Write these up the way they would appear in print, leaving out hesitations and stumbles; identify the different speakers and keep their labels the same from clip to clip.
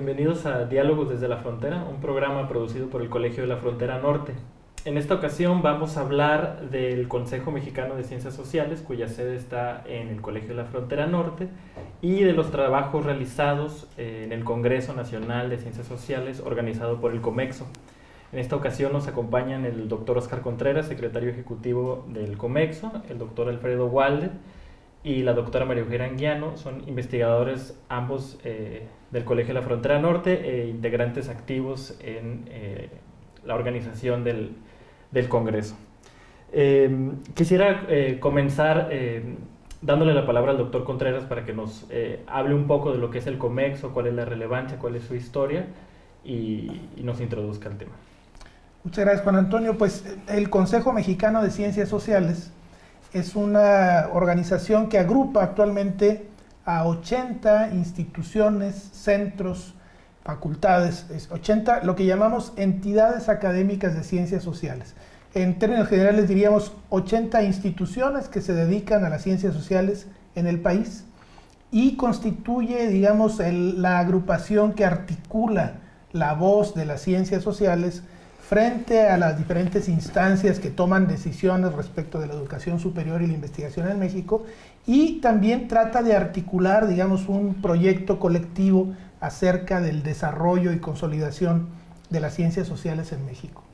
Speaker 1: bienvenidos a Diálogos desde la Frontera, un programa producido por el Colegio de la Frontera Norte. En esta ocasión vamos a hablar del Consejo Mexicano de Ciencias Sociales, cuya sede está en el Colegio de la Frontera Norte, y de los trabajos realizados en el Congreso Nacional de Ciencias Sociales organizado por el COMEXO. En esta ocasión nos acompañan el doctor Oscar Contreras, secretario ejecutivo del COMEXO, el doctor Alfredo Walde y la doctora María Eugenia Anguiano. Son investigadores ambos del Colegio de la Frontera Norte e integrantes activos en la organización del Congreso. Quisiera comenzar dándole la palabra al doctor Contreras para que nos hable un poco de lo que es el COMEXO, cuál es la relevancia, cuál es su historia y nos introduzca al tema.
Speaker 2: Muchas gracias, Juan Antonio. Pues el Consejo Mexicano de Ciencias Sociales es una organización que agrupa actualmente a 80 instituciones, centros, facultades, 80 lo que llamamos entidades académicas de ciencias sociales. En términos generales diríamos 80 instituciones que se dedican a las ciencias sociales en el país y constituye, digamos, la agrupación que articula la voz de las ciencias sociales frente a las diferentes instancias que toman decisiones respecto de la educación superior y la investigación en México, y también trata de articular, digamos, un proyecto colectivo acerca del desarrollo y consolidación de las ciencias sociales en México.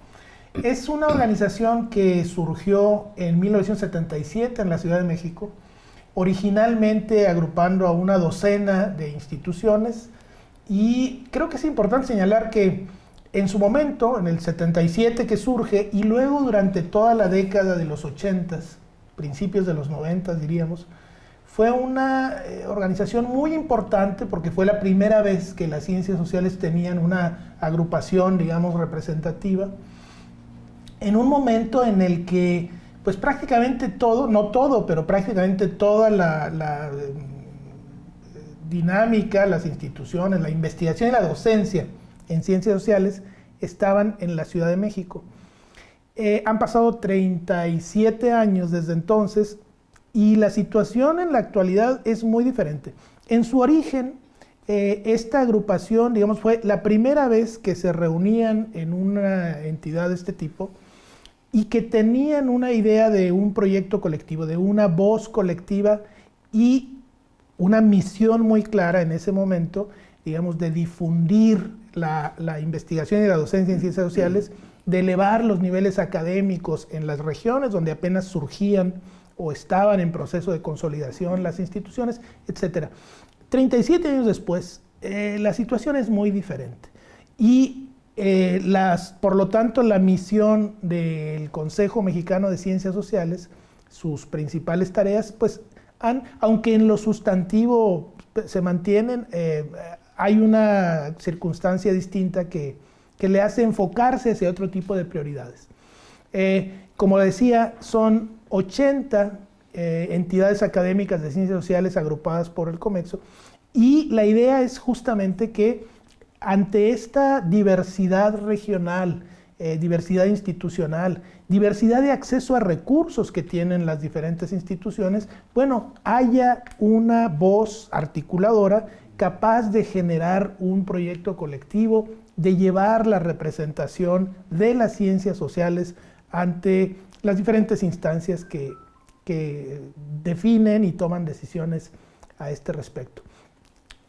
Speaker 2: Es una organización que surgió en 1977 en la Ciudad de México, originalmente agrupando a una docena de instituciones, y creo que es importante señalar que en su momento, en el 77 que surge, y luego durante toda la década de los 80s, principios de los 90s diríamos, fue una organización muy importante porque fue la primera vez que las ciencias sociales tenían una agrupación, digamos, representativa, en un momento en el que, pues prácticamente todo, no todo, pero prácticamente toda la dinámica, las instituciones, la investigación y la docencia en ciencias sociales estaban en la Ciudad de México. Han pasado 37 años desde entonces y la situación en la actualidad es muy diferente. En su origen, esta agrupación, digamos, fue la primera vez que se reunían en una entidad de este tipo y que tenían una idea de un proyecto colectivo, de una voz colectiva y una misión muy clara en ese momento, digamos, de difundir la investigación y la docencia en ciencias sociales, de elevar los niveles académicos en las regiones donde apenas surgían o estaban en proceso de consolidación las instituciones, etc. 37 años después, la situación es muy diferente. Y por lo tanto, la misión del Consejo Mexicano de Ciencias Sociales, sus principales tareas, pues, aunque en lo sustantivo se mantienen, hay una circunstancia distinta que le hace enfocarse hacia otro tipo de prioridades. Como decía, son 80 entidades académicas de ciencias sociales agrupadas por el COMEXO, y la idea es justamente que ante esta diversidad regional, diversidad institucional, diversidad de acceso a recursos que tienen las diferentes instituciones, bueno, haya una voz articuladora capaz de generar un proyecto colectivo, de llevar la representación de las ciencias sociales ante las diferentes instancias que definen y toman decisiones a este respecto.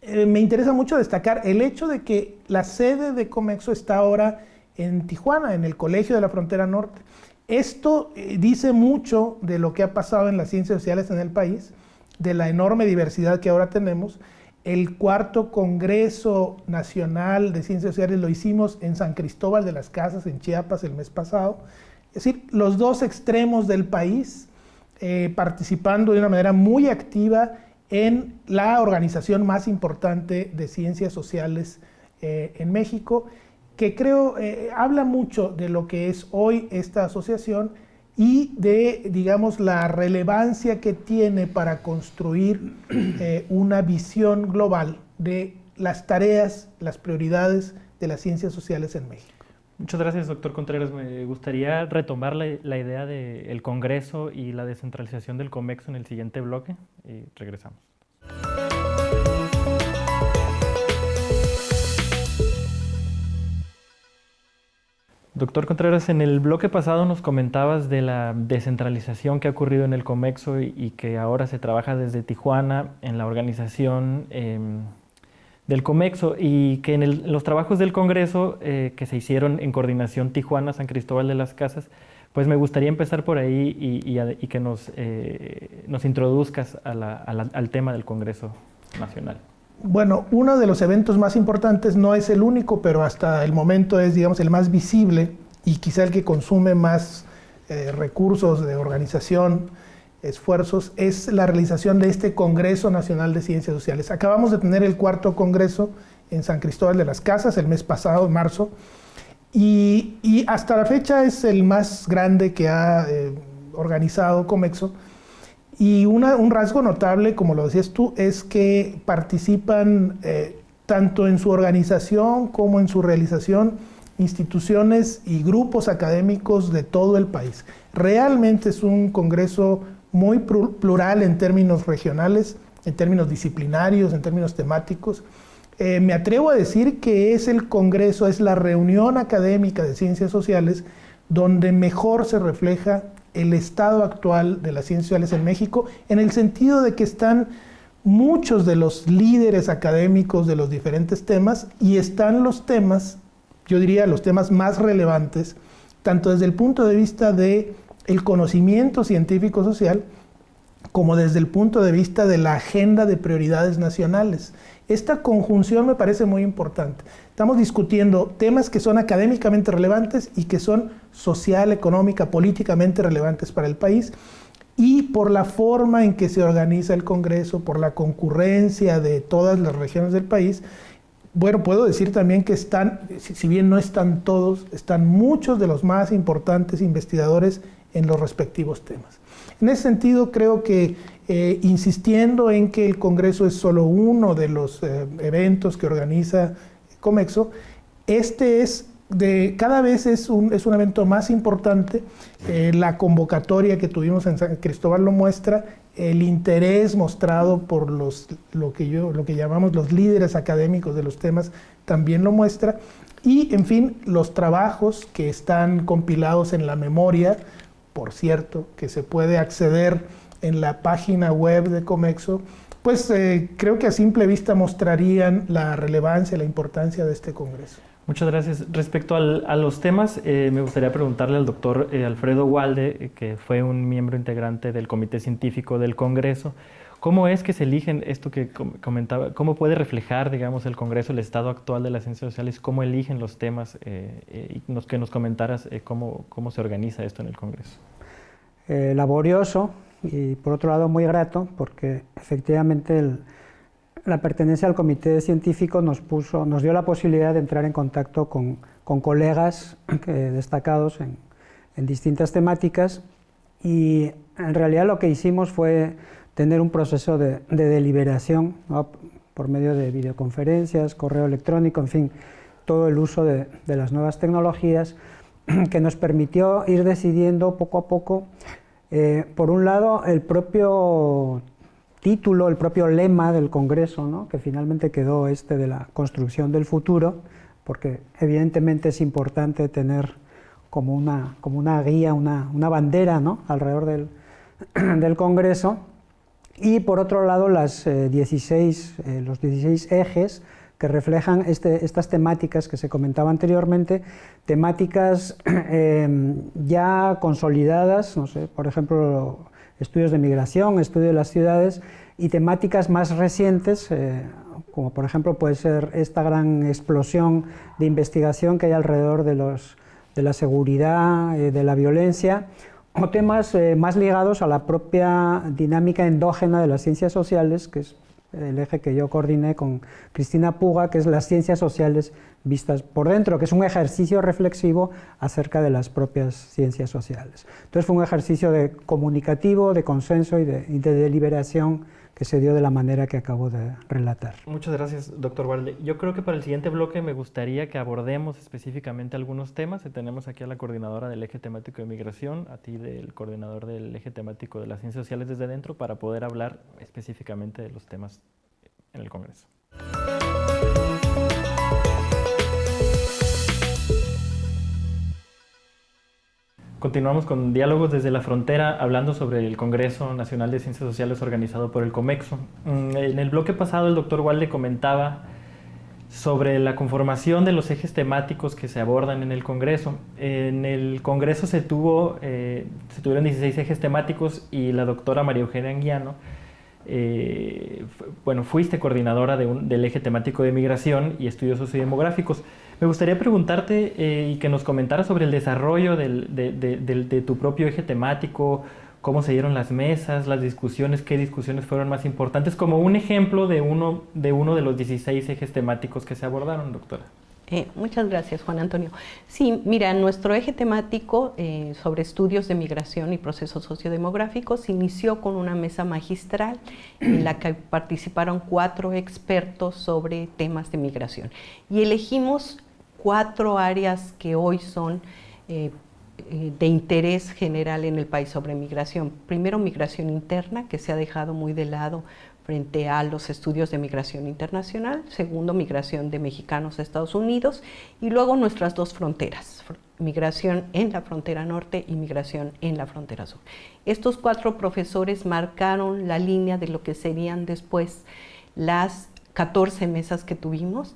Speaker 2: Me interesa mucho destacar el hecho de que la sede de COMEXO está ahora en Tijuana, en el Colegio de la Frontera Norte. Esto dice mucho de lo que ha pasado en las ciencias sociales en el país, de la enorme diversidad que ahora tenemos. El cuarto Congreso Nacional de Ciencias Sociales lo hicimos en San Cristóbal de las Casas, en Chiapas, el mes pasado. Es decir, los dos extremos del país participando de una manera muy activa en la organización más importante de ciencias sociales en México, que creo habla mucho de lo que es hoy esta asociación y de, digamos, la relevancia que tiene para construir una visión global de las tareas, las prioridades de las ciencias sociales en México.
Speaker 1: Muchas gracias, doctor Contreras. Me gustaría retomar la idea del Congreso y la descentralización del COMEXO en el siguiente bloque y regresamos. Doctor Contreras, en el bloque pasado nos comentabas de la descentralización que ha ocurrido en el Comexo y que ahora se trabaja desde Tijuana en la organización del Comexo, y que en los trabajos del Congreso que se hicieron en coordinación Tijuana-San Cristóbal de las Casas, pues me gustaría empezar por ahí y que nos introduzcas al tema del Congreso Nacional.
Speaker 2: Bueno, uno de los eventos más importantes, no es el único, pero hasta el momento es, digamos, el más visible y quizá el que consume más recursos de organización, esfuerzos, es la realización de este Congreso Nacional de Ciencias Sociales. Acabamos de tener el 4º Congreso en San Cristóbal de las Casas el mes pasado, en marzo, y hasta la fecha es el más grande que ha organizado Comexo. Y un rasgo notable, como lo decías tú, es que participan tanto en su organización como en su realización instituciones y grupos académicos de todo el país. Realmente es un congreso muy plural en términos regionales, en términos disciplinarios, en términos temáticos. Me atrevo a decir que es el congreso, es la reunión académica de ciencias sociales donde mejor se refleja el estado actual de las ciencias sociales en México, en el sentido de que están muchos de los líderes académicos de los diferentes temas, y están los temas, yo diría los temas más relevantes, tanto desde el punto de vista del conocimiento científico social, como desde el punto de vista de la agenda de prioridades nacionales. Esta conjunción me parece muy importante. Estamos discutiendo temas que son académicamente relevantes y que son social, económica, políticamente relevantes para el país, y por la forma en que se organiza el Congreso, por la concurrencia de todas las regiones del país. Bueno, puedo decir también que están, si bien no están todos, están muchos de los más importantes investigadores en los respectivos temas. En ese sentido, creo que insistiendo en que el Congreso es solo uno de los eventos que organiza Comexo, este cada vez es un evento más importante. La convocatoria que tuvimos en San Cristóbal lo muestra, el interés mostrado por lo que llamamos los líderes académicos de los temas también lo muestra, y en fin, los trabajos que están compilados en la memoria, por cierto, que se puede acceder en la página web de Comexo, pues creo que a simple vista mostrarían la relevancia, la importancia de este congreso.
Speaker 1: Muchas gracias. Respecto a los temas, me gustaría preguntarle al doctor Alfredo Walde, que fue un miembro integrante del Comité Científico del Congreso, ¿cómo es que se eligen esto que comentaba? ¿Cómo puede reflejar, digamos, el Congreso, el estado actual de las ciencias sociales? ¿Cómo eligen los temas? Y que nos comentaras cómo se organiza esto en el Congreso.
Speaker 3: Laborioso y, por otro lado, muy grato, porque efectivamente la pertenencia al comité científico nos dio la posibilidad de entrar en contacto con colegas destacados en distintas temáticas, y en realidad lo que hicimos fue tener un proceso de deliberación, ¿no?, por medio de videoconferencias, correo electrónico, en fin, todo el uso de las nuevas tecnologías, que nos permitió ir decidiendo poco a poco, por un lado, el propio título, el propio lema del Congreso, ¿no?, que finalmente quedó de la construcción del futuro, porque evidentemente es importante tener como una guía, una bandera, ¿no?, alrededor del Congreso, y por otro lado los 16 ejes que reflejan estas temáticas que se comentaba anteriormente, temáticas ya consolidadas, no sé, por ejemplo, estudios de migración, estudio de las ciudades, y temáticas más recientes, como por ejemplo puede ser esta gran explosión de investigación que hay alrededor de la seguridad, de la violencia, o temas más ligados a la propia dinámica endógena de las ciencias sociales, que es el eje que yo coordiné con Cristina Puga, que es las ciencias sociales vistas por dentro, que es un ejercicio reflexivo acerca de las propias ciencias sociales. Entonces fue un ejercicio comunicativo, de consenso y de deliberación que se dio de la manera que acabo de relatar.
Speaker 1: Muchas gracias, doctor Walde. Yo creo que para el siguiente bloque me gustaría que abordemos específicamente algunos temas. Tenemos aquí a la coordinadora del eje temático de migración, a ti del coordinador del eje temático de las ciencias sociales desde dentro, para poder hablar específicamente de los temas en el Congreso. Continuamos con Diálogos desde la Frontera, hablando sobre el Congreso Nacional de Ciencias Sociales organizado por el Comexo. En el bloque pasado el doctor Walde comentaba sobre la conformación de los ejes temáticos que se abordan en el Congreso. En el Congreso se tuvieron 16 ejes temáticos y la doctora María Eugenia Anguiano, fuiste coordinadora del eje temático de migración y estudios sociodemográficos. Me gustaría preguntarte y que nos comentaras sobre el desarrollo de tu propio eje temático, cómo se dieron las mesas, las discusiones, qué discusiones fueron más importantes, como un ejemplo de uno de los 16 ejes temáticos que se abordaron, doctora.
Speaker 4: Muchas gracias, Juan Antonio. Sí, mira, nuestro eje temático sobre estudios de migración y procesos sociodemográficos inició con una mesa magistral en la que participaron 4 expertos sobre temas de migración. Y elegimos 4 áreas que hoy son de interés general en el país sobre migración. Primero, migración interna, que se ha dejado muy de lado frente a los estudios de migración internacional. Segundo, migración de mexicanos a Estados Unidos. Y luego nuestras 2 fronteras, migración en la frontera norte y migración en la frontera sur. Estos 4 profesores marcaron la línea de lo que serían después las 14 mesas que tuvimos,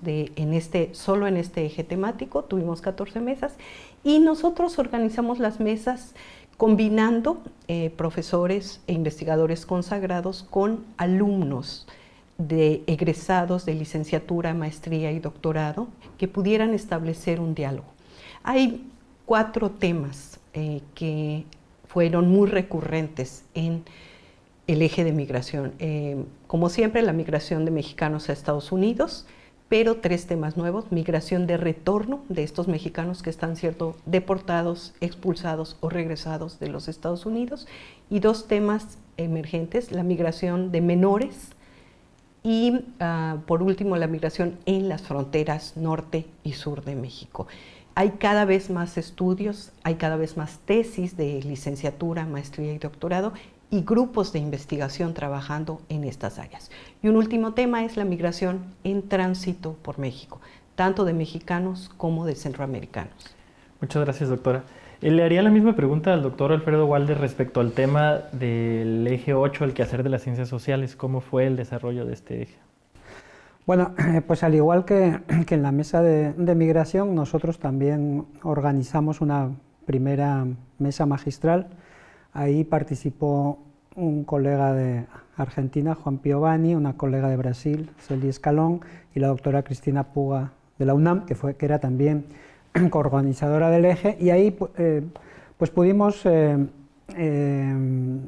Speaker 4: solo en este eje temático tuvimos 14 mesas, y nosotros organizamos las mesas combinando profesores e investigadores consagrados con alumnos egresados de licenciatura, maestría y doctorado que pudieran establecer un diálogo. Hay 4 temas que fueron muy recurrentes en el eje de migración. Como siempre, la migración de mexicanos a Estados Unidos, pero 3 temas nuevos: migración de retorno de estos mexicanos que están siendo deportados, expulsados o regresados de los Estados Unidos, y 2 temas emergentes: la migración de menores y, por último, la migración en las fronteras norte y sur de México. Hay cada vez más estudios, hay cada vez más tesis de licenciatura, maestría y doctorado, y grupos de investigación trabajando en estas áreas. Y un último tema es la migración en tránsito por México, tanto de mexicanos como de centroamericanos.
Speaker 1: Muchas gracias, doctora. Le haría la misma pregunta al doctor Alfredo Walde respecto al tema del eje 8, el quehacer de las ciencias sociales. ¿Cómo fue el desarrollo de este eje?
Speaker 3: Bueno, pues al igual que en la mesa de migración, nosotros también organizamos una primera mesa magistral. Ahí participó un colega de Argentina, Juan Piovani, una colega de Brasil, Celi Escalón, y la doctora Cristina Puga de la UNAM, que era también coorganizadora del eje, y ahí pues pudimos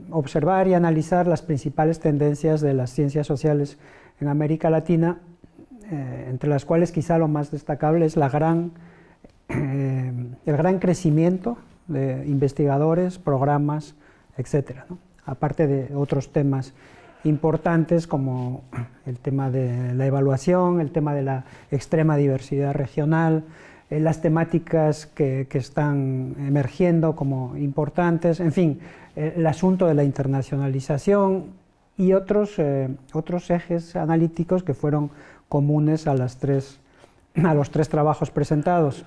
Speaker 3: observar y analizar las principales tendencias de las ciencias sociales en América Latina, entre las cuales quizá lo más destacable es el gran crecimiento de investigadores, programas, etcétera, ¿no? Aparte de otros temas importantes como el tema de la evaluación, el tema de la extrema diversidad regional, las temáticas que están emergiendo como importantes, en fin, el asunto de la internacionalización y otros ejes analíticos que fueron comunes a los 3 trabajos presentados.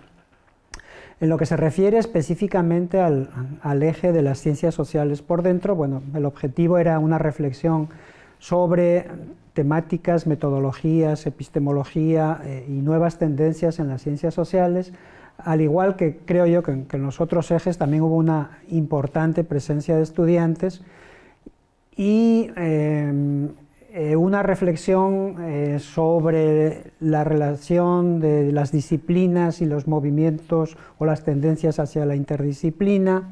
Speaker 3: En lo que se refiere específicamente al eje de las ciencias sociales por dentro, bueno, el objetivo era una reflexión sobre temáticas, metodologías, epistemología y nuevas tendencias en las ciencias sociales, al igual que creo yo que en los otros ejes también hubo una importante presencia de estudiantes y una reflexión sobre la relación de las disciplinas y los movimientos o las tendencias hacia la interdisciplina,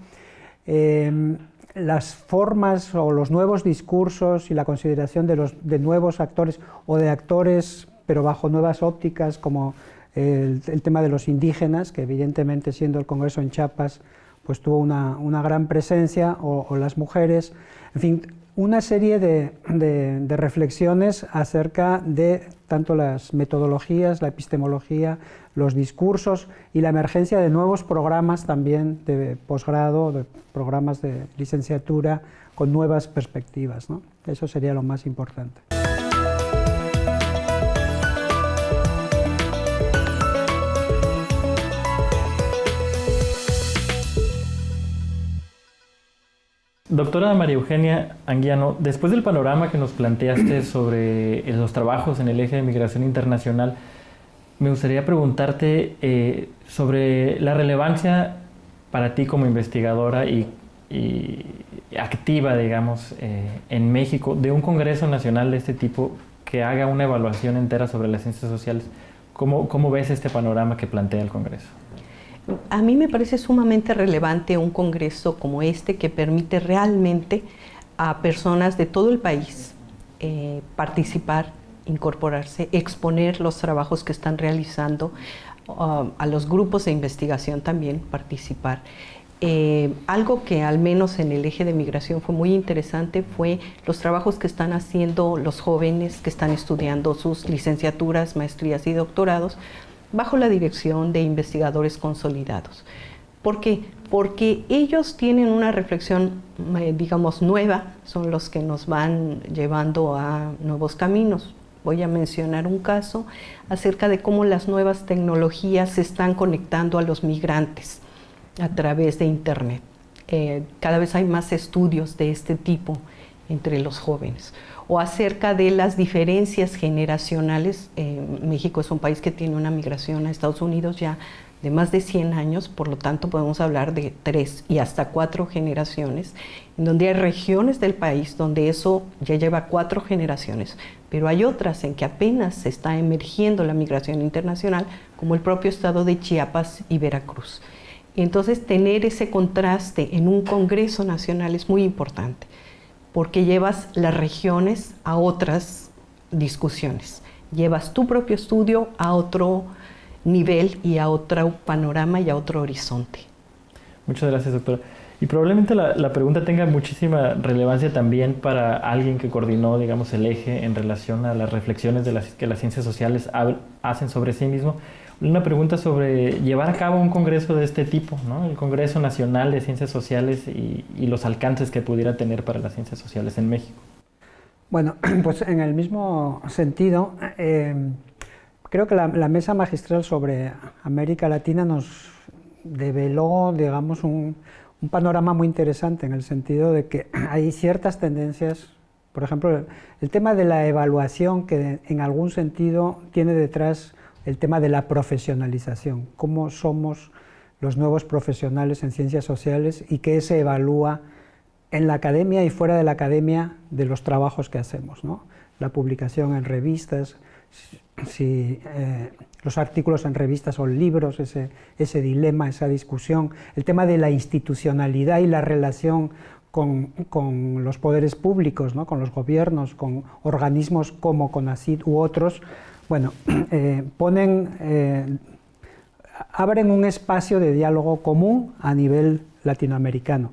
Speaker 3: las formas o los nuevos discursos y la consideración de nuevos actores o de actores pero bajo nuevas ópticas, como el tema de los indígenas, que evidentemente siendo el Congreso en Chiapas pues tuvo una gran presencia, o las mujeres, en fin, una serie de reflexiones acerca de tanto las metodologías, la epistemología, los discursos y la emergencia de nuevos programas también de posgrado, de programas de licenciatura con nuevas perspectivas, ¿no? Eso sería lo más importante.
Speaker 1: Doctora María Eugenia Anguiano, después del panorama que nos planteaste sobre los trabajos en el eje de migración internacional, me gustaría preguntarte sobre la relevancia para ti como investigadora y activa, digamos, en México, de un Congreso Nacional de este tipo que haga una evaluación entera sobre las ciencias sociales. ¿Cómo ves este panorama que plantea el Congreso?
Speaker 4: A mí me parece sumamente relevante un congreso como este que permite realmente a personas de todo el país participar, incorporarse, exponer los trabajos que están realizando, a los grupos de investigación también participar. Algo que al menos en el eje de migración fue muy interesante fue los trabajos que están haciendo los jóvenes que están estudiando sus licenciaturas, maestrías y doctorados bajo la dirección de investigadores consolidados. ¿Por qué? Porque ellos tienen una reflexión, digamos, nueva, son los que nos van llevando a nuevos caminos. Voy a mencionar un caso acerca de cómo las nuevas tecnologías se están conectando a los migrantes a través de Internet. Cada vez hay más estudios de este tipo entre los jóvenes. O acerca de las diferencias generacionales. México es un país que tiene una migración a Estados Unidos ya de más de 100 años, por lo tanto podemos hablar de 3 y hasta 4 generaciones, en donde hay regiones del país donde eso ya lleva 4 generaciones, pero hay otras en que apenas se está emergiendo la migración internacional, como el propio estado de Chiapas y Veracruz. Y entonces tener ese contraste en un Congreso Nacional es muy importante, porque llevas las regiones a otras discusiones, llevas tu propio estudio a otro nivel y a otro panorama y a otro horizonte.
Speaker 1: Muchas gracias, doctora. Y probablemente la pregunta tenga muchísima relevancia también para alguien que coordinó, digamos, el eje en relación a las reflexiones que las ciencias sociales hacen sobre sí mismo. Una pregunta sobre llevar a cabo un congreso de este tipo, ¿no? El Congreso Nacional de Ciencias Sociales y los alcances que pudiera tener para las ciencias sociales en México.
Speaker 3: Bueno, pues en el mismo sentido, creo que la mesa magistral sobre América Latina nos develó, digamos, un panorama muy interesante en el sentido de que hay ciertas tendencias, por ejemplo, el tema de la evaluación que en algún sentido tiene detrás el tema de la profesionalización, cómo somos los nuevos profesionales en ciencias sociales y qué se evalúa en la academia y fuera de la academia de los trabajos que hacemos, ¿no? La publicación en revistas, si los artículos en revistas o libros, ese dilema, esa discusión, el tema de la institucionalidad y la relación con los poderes públicos, ¿no? Con los gobiernos, con organismos como CONACYT u otros, bueno, abren un espacio de diálogo común a nivel latinoamericano.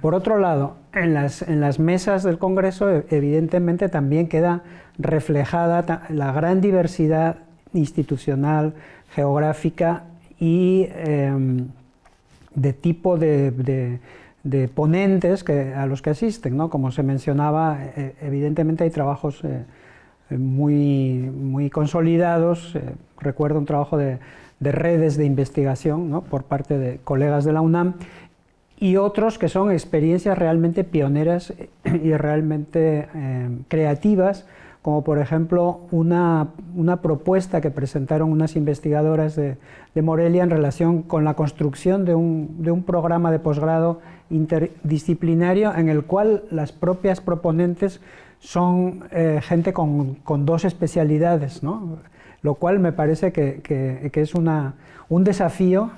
Speaker 3: Por otro lado, en las mesas del Congreso, evidentemente también queda reflejada la gran diversidad institucional, geográfica y de tipo de ponentes a los que asisten, ¿no? Como se mencionaba, evidentemente hay trabajos muy consolidados. Recuerdo un trabajo de redes de investigación, ¿no? Por parte de colegas de la UNAM, y otros que son experiencias realmente pioneras y realmente creativas, como por ejemplo una propuesta que presentaron unas investigadoras de Morelia en relación con la construcción de un programa de posgrado interdisciplinario en el cual las propias proponentes son gente con 2 especialidades, ¿no? Lo cual me parece que es un desafío,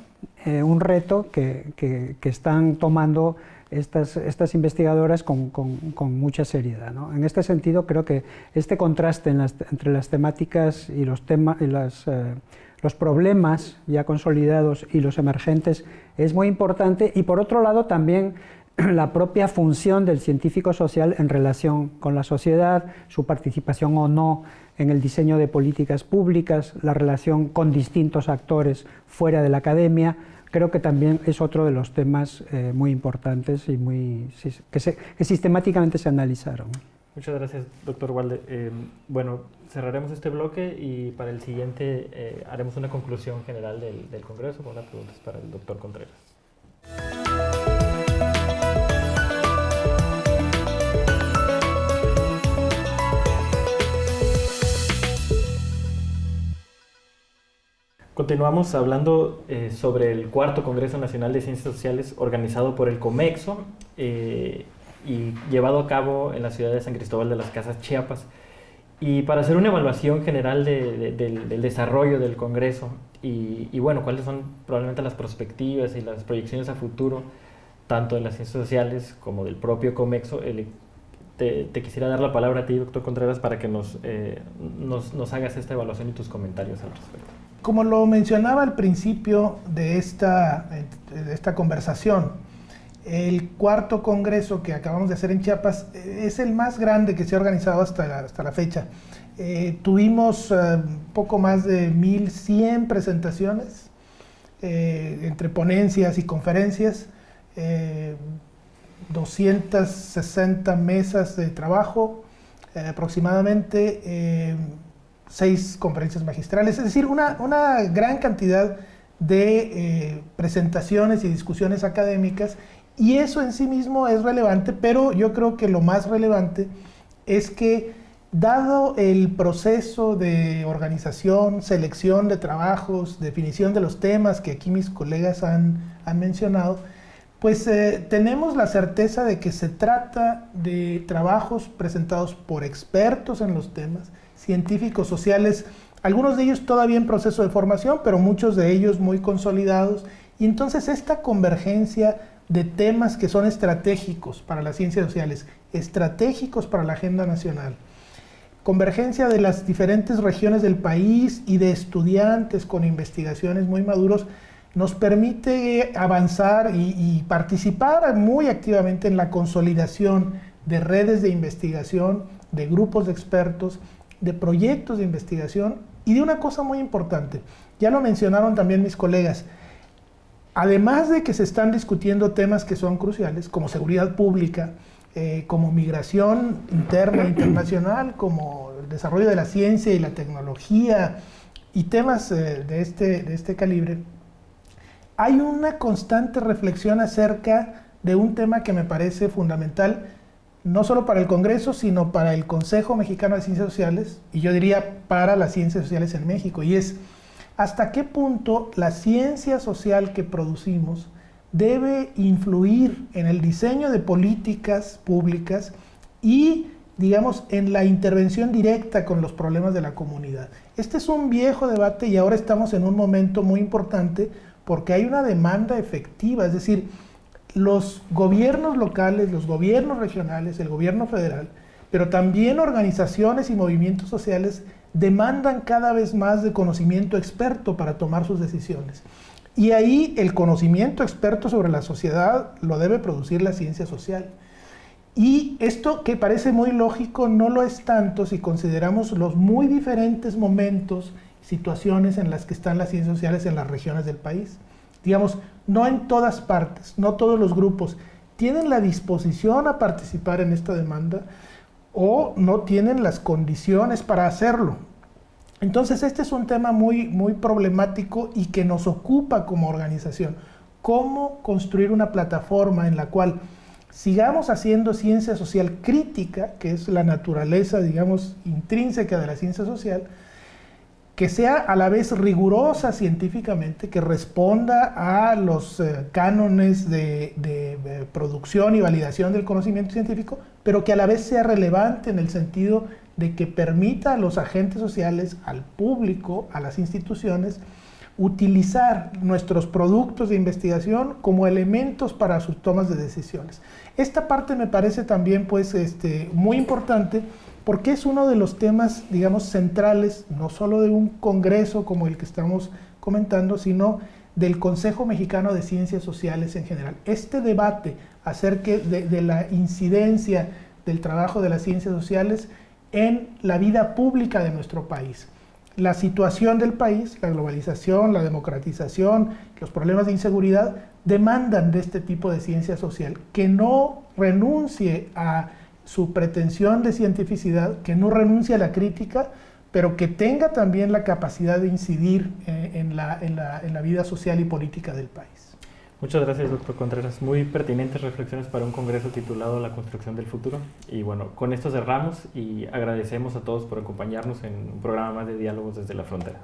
Speaker 3: un reto que están tomando estas investigadoras con mucha seriedad, ¿no? En este sentido, creo que este contraste entre las temáticas y los problemas ya consolidados y los emergentes es muy importante, y por otro lado también la propia función del científico social en relación con la sociedad, su participación o no en el diseño de políticas públicas, la relación con distintos actores fuera de la academia, creo que también es otro de los temas muy importantes y que sistemáticamente se analizaron.
Speaker 1: Muchas gracias, doctor Walde. Bueno, cerraremos este bloque y para el siguiente haremos una conclusión general del Congreso con unas preguntas para el doctor Contreras. continuamos hablando sobre el cuarto Congreso Nacional de Ciencias Sociales organizado por el COMEXO y llevado a cabo en la ciudad de San Cristóbal de las Casas, Chiapas. Y para hacer una evaluación general del desarrollo del Congreso y bueno, cuáles son probablemente las perspectivas y las proyecciones a futuro, tanto de las ciencias sociales como del propio COMEXO, te quisiera dar la palabra a ti, doctor Contreras, para que nos hagas esta evaluación y tus comentarios al respecto.
Speaker 2: Como lo mencionaba al principio de esta conversación, el cuarto congreso que acabamos de hacer en Chiapas es el más grande que se ha organizado hasta la fecha. Tuvimos poco más de 1,100 presentaciones entre ponencias y conferencias, 260 mesas de trabajo, aproximadamente 6 conferencias magistrales, es decir, una gran cantidad de presentaciones y discusiones académicas, y eso en sí mismo es relevante, pero yo creo que lo más relevante es que, dado el proceso de organización, selección de trabajos, definición de los temas que aquí mis colegas han mencionado, pues tenemos la certeza de que se trata de trabajos presentados por expertos en los temas, científicos sociales, algunos de ellos todavía en proceso de formación, pero muchos de ellos muy consolidados. Y entonces esta convergencia de temas que son estratégicos para las ciencias sociales, estratégicos para la agenda nacional, convergencia de las diferentes regiones del país y de estudiantes con investigaciones muy maduros, nos permite avanzar y participar muy activamente en la consolidación de redes de investigación, de grupos de expertos, de proyectos de investigación y de una cosa muy importante. Ya lo mencionaron también mis colegas. Además de que se están discutiendo temas que son cruciales, como seguridad pública, como migración interna e internacional, como el desarrollo de la ciencia y la tecnología y temas de este calibre, hay una constante reflexión acerca de un tema que me parece fundamental, no solo para el Congreso, sino para el Consejo Mexicano de Ciencias Sociales, y yo diría para las ciencias sociales en México, y es hasta qué punto la ciencia social que producimos debe influir en el diseño de políticas públicas y, digamos, en la intervención directa con los problemas de la comunidad. Este es un viejo debate y ahora estamos en un momento muy importante porque hay una demanda efectiva, es decir, los gobiernos locales, los gobiernos regionales, el gobierno federal, pero también organizaciones y movimientos sociales demandan cada vez más de conocimiento experto para tomar sus decisiones. Y ahí el conocimiento experto sobre la sociedad lo debe producir la ciencia social. Y esto, que parece muy lógico, no lo es tanto si consideramos los muy diferentes momentos, situaciones en las que están las ciencias sociales en las regiones del país. Digamos, no en todas partes, no todos los grupos tienen la disposición a participar en esta demanda o no tienen las condiciones para hacerlo. Entonces este es un tema muy problemático y que nos ocupa como organización. ¿Cómo construir una plataforma en la cual sigamos haciendo ciencia social crítica, que es la naturaleza, digamos, intrínseca de la ciencia social, que sea a la vez rigurosa científicamente, que responda a los cánones de producción y validación del conocimiento científico, pero que a la vez sea relevante en el sentido de que permita a los agentes sociales, al público, a las instituciones, utilizar nuestros productos de investigación como elementos para sus tomas de decisiones. Esta parte me parece también pues, muy importante, porque es uno de los temas, digamos, centrales, no solo de un congreso como el que estamos comentando, sino del Consejo Mexicano de Ciencias Sociales en general. Este debate acerca de la incidencia del trabajo de las ciencias sociales en la vida pública de nuestro país. La situación del país, la globalización, la democratización, los problemas de inseguridad, demandan de este tipo de ciencia social que no renuncie a su pretensión de cientificidad, que no renuncie a la crítica, pero que tenga también la capacidad de incidir en la vida social y política del país.
Speaker 1: Muchas gracias, doctor Contreras. Muy pertinentes reflexiones para un congreso titulado La construcción del futuro. Y bueno, con esto cerramos y agradecemos a todos por acompañarnos en un programa más de Diálogos desde la Frontera.